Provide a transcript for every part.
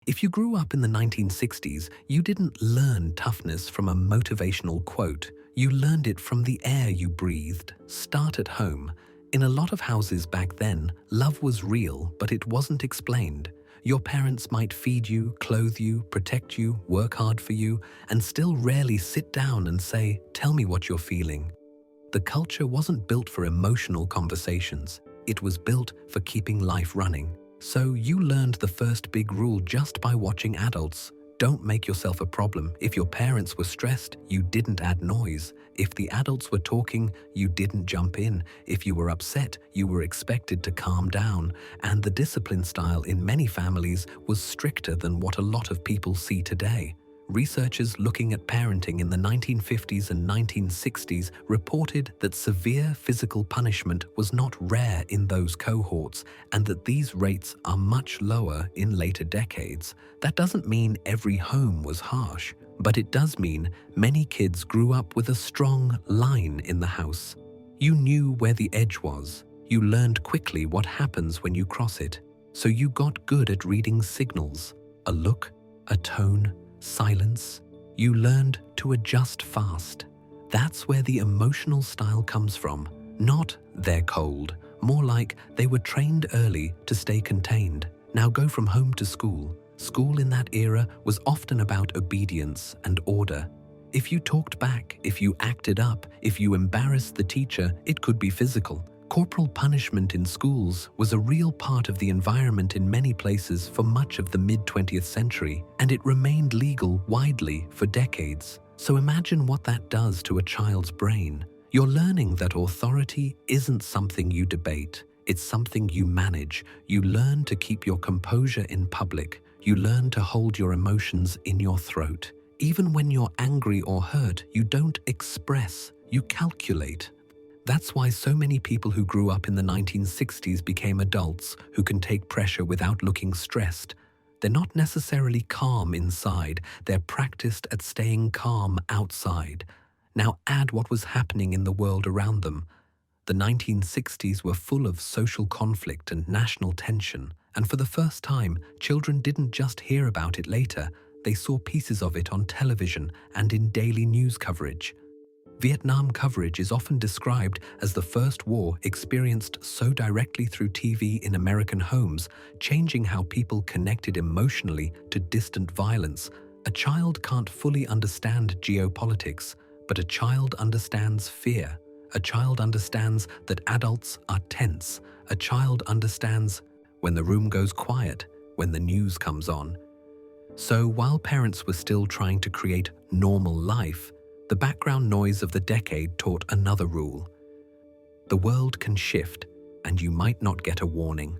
If you grew up in the 1960s, you didn't learn toughness from a motivational quote. You learned it from the air you breathed. Start at home. In a lot of houses back then, love was real, but it wasn't explained. Your parents might feed you, clothe you, protect you, work hard for you, and still rarely sit down and say, "Tell me what you're feeling." The culture wasn't built for emotional conversations. It was built for keeping life running. So you learned the first big rule just by watching adults. Don't make yourself a problem. If your parents were stressed, you didn't add noise. If the adults were talking, you didn't jump in. If you were upset, you were expected to calm down. And the discipline style in many families was stricter than what a lot of people see today. Researchers looking at parenting in the 1950s and 1960s reported that severe physical punishment was not rare in those cohorts, and that these rates are much lower in later decades. That doesn't mean every home was harsh, but it does mean many kids grew up with a strong line in the house. You knew where the edge was. You learned quickly what happens when you cross it. So you got good at reading signals, a look, a tone, silence. You learned to adjust fast. That's where the emotional style comes from. Not "they're cold," more like they were trained early to stay contained. Now go from home to school. School in that era was often about obedience and order. If you talked back, if you acted up, if you embarrassed the teacher, it could be physical. Corporal punishment in schools was a real part of the environment in many places for much of the mid-20th century, and it remained legal widely for decades. So imagine what that does to a child's brain. You're learning that authority isn't something you debate, it's something you manage. You learn to keep your composure in public. You learn to hold your emotions in your throat. Even when you're angry or hurt, you don't express, you calculate. That's why so many people who grew up in the 1960s became adults who can take pressure without looking stressed. They're not necessarily calm inside, they're practiced at staying calm outside. Now add what was happening in the world around them. The 1960s were full of social conflict and national tension, and for the first time, children didn't just hear about it later, they saw pieces of it on television and in daily news coverage. Vietnam coverage is often described as the first war experienced so directly through TV in American homes, changing how people connected emotionally to distant violence. A child can't fully understand geopolitics, but a child understands fear. A child understands that adults are tense. A child understands when the room goes quiet, when the news comes on. So while parents were still trying to create normal life, the background noise of the decade taught another rule. The world can shift, and you might not get a warning.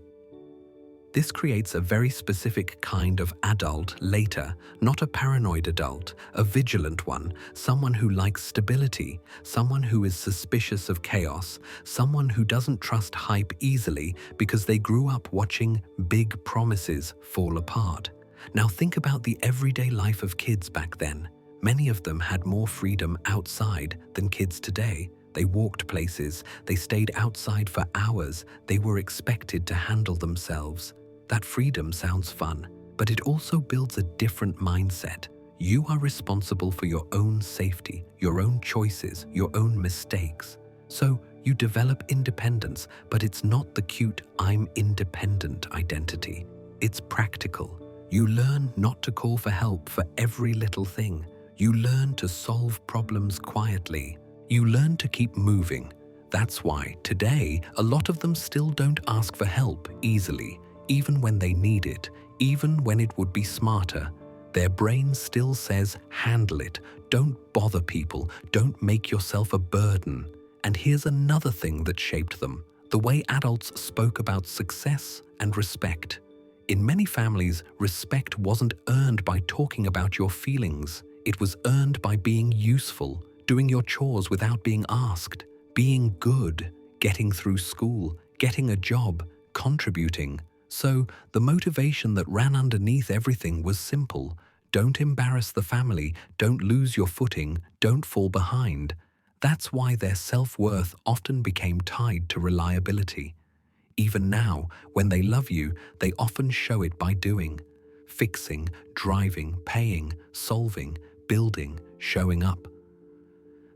This creates a very specific kind of adult later, not a paranoid adult, a vigilant one, someone who likes stability, someone who is suspicious of chaos, someone who doesn't trust hype easily because they grew up watching big promises fall apart. Now think about the everyday life of kids back then. Many of them had more freedom outside than kids today. They walked places, they stayed outside for hours, they were expected to handle themselves. That freedom sounds fun, but it also builds a different mindset. You are responsible for your own safety, your own choices, your own mistakes. So you develop independence, but it's not the cute "I'm independent" identity. It's practical. You learn not to call for help for every little thing. You learn to solve problems quietly. You learn to keep moving. That's why today, a lot of them still don't ask for help easily, even when they need it, even when it would be smarter. Their brain still says, handle it, don't bother people, don't make yourself a burden. And here's another thing that shaped them, the way adults spoke about success and respect. In many families, respect wasn't earned by talking about your feelings. It was earned by being useful, doing your chores without being asked, being good, getting through school, getting a job, contributing. So the motivation that ran underneath everything was simple. Don't embarrass the family, don't lose your footing, don't fall behind. That's why their self-worth often became tied to reliability. Even now, when they love you, they often show it by doing. fixing, driving, paying, solving, building, showing up.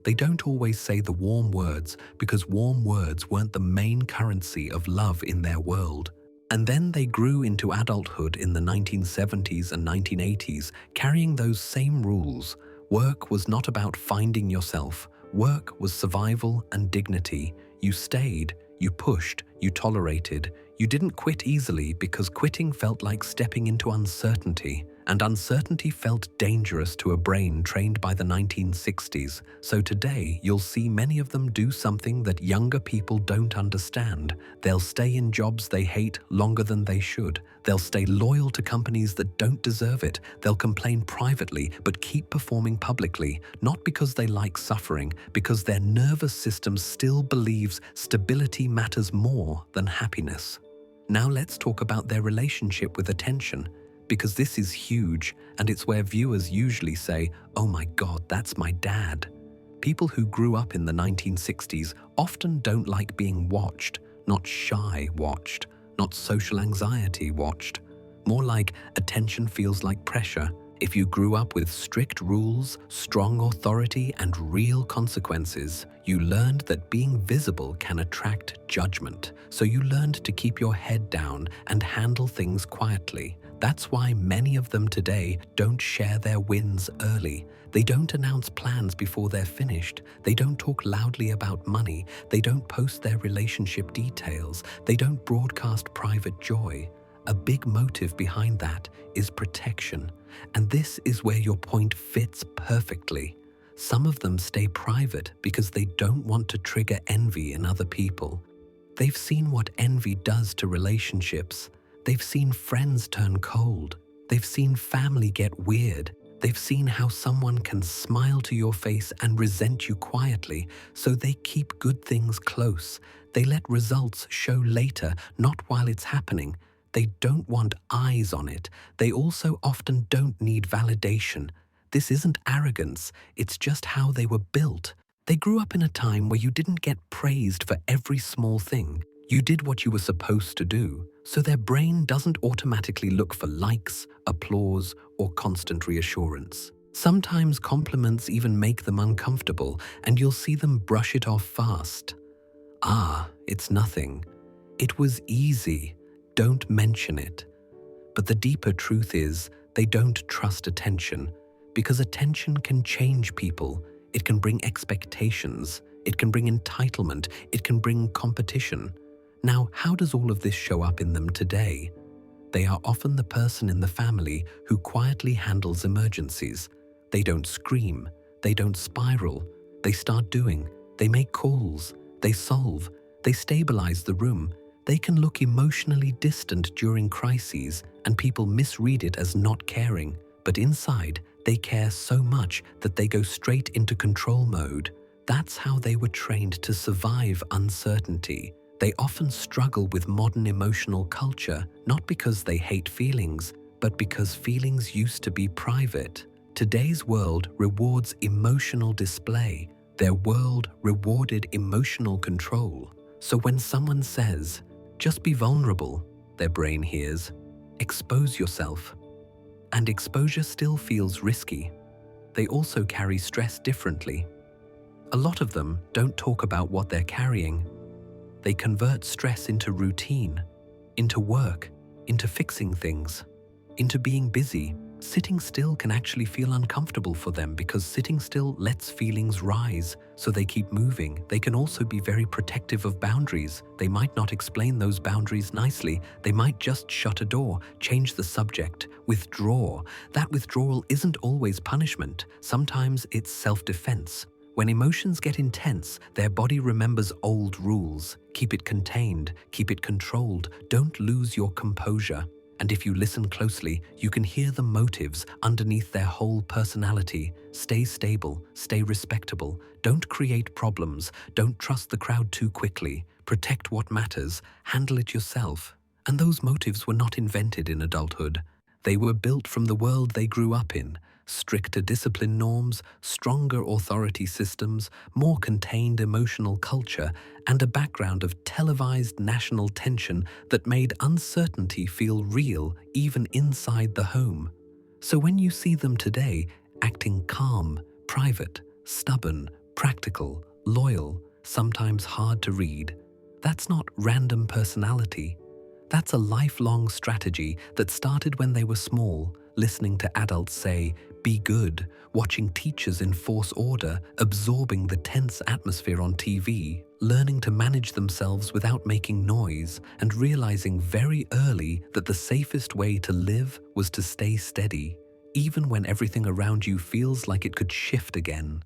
They don't always say the warm words because warm words weren't the main currency of love in their world. And then they grew into adulthood in the 1970s and 1980s, carrying those same rules. Work was not about finding yourself. Work was survival and dignity. You stayed, you pushed, you tolerated. You didn't quit easily because quitting felt like stepping into uncertainty, and uncertainty felt dangerous to a brain trained by the 1960s. So today, you'll see many of them do something that younger people don't understand. They'll stay in jobs they hate longer than they should. They'll stay loyal to companies that don't deserve it. They'll complain privately but keep performing publicly, not because they like suffering, because their nervous system still believes stability matters more than happiness. Now let's talk about their relationship with attention, because this is huge, and it's where viewers usually say, "Oh my God, that's my dad." People who grew up in the 1960s often don't like being watched, not shy watched, not social anxiety watched. More like attention feels like pressure. If you grew up with strict rules, strong authority, and real consequences, you learned that being visible can attract judgment. So you learned to keep your head down and handle things quietly. That's why many of them today don't share their wins early. They don't announce plans before they're finished. They don't talk loudly about money. They don't post their relationship details. They don't broadcast private joy. A big motive behind that is protection. And this is where your point fits perfectly. Some of them stay private because they don't want to trigger envy in other people. They've seen what envy does to relationships. They've seen friends turn cold. They've seen family get weird. They've seen how someone can smile to your face and resent you quietly, so they keep good things close. They let results show later, not while it's happening. They don't want eyes on it. They also often don't need validation. This isn't arrogance, it's just how they were built. They grew up in a time where you didn't get praised for every small thing. You did what you were supposed to do, so their brain doesn't automatically look for likes, applause, or constant reassurance. Sometimes compliments even make them uncomfortable, and you'll see them brush it off fast. "Ah, it's nothing. It was easy. Don't mention it." But the deeper truth is, they don't trust attention, because attention can change people. It can bring expectations. It can bring entitlement. It can bring competition. Now, how does all of this show up in them today? They are often the person in the family who quietly handles emergencies. They don't scream. They don't spiral. They start doing. They make calls. They solve. They stabilize the room. They can look emotionally distant during crises, and people misread it as not caring. But inside, they care so much that they go straight into control mode. That's how they were trained to survive uncertainty. They often struggle with modern emotional culture, not because they hate feelings, but because feelings used to be private. Today's world rewards emotional display. Their world rewarded emotional control. So when someone says, "Just be vulnerable," their brain hears, "Expose yourself." And exposure still feels risky. They also carry stress differently. A lot of them don't talk about what they're carrying. They convert stress into routine, into work, into fixing things, into being busy. Sitting still can actually feel uncomfortable for them because sitting still lets feelings rise, so they keep moving. They can also be very protective of boundaries. They might not explain those boundaries nicely. They might just shut a door, change the subject, withdraw. That withdrawal isn't always punishment. Sometimes it's self-defense. When emotions get intense, their body remembers old rules. Keep it contained, keep it controlled, don't lose your composure. And if you listen closely, you can hear the motives underneath their whole personality. Stay stable, stay respectable, don't create problems, don't trust the crowd too quickly, protect what matters, handle it yourself. And those motives were not invented in adulthood. They were built from the world they grew up in. stricter discipline norms, stronger authority systems, more contained emotional culture, and a background of televised national tension that made uncertainty feel real even inside the home. So when you see them today, acting calm, private, stubborn, practical, loyal, sometimes hard to read, that's not random personality. That's a lifelong strategy that started when they were small, listening to adults say, "Be good," watching teachers enforce order, absorbing the tense atmosphere on TV, learning to manage themselves without making noise, and realizing very early that the safest way to live was to stay steady, even when everything around you feels like it could shift again.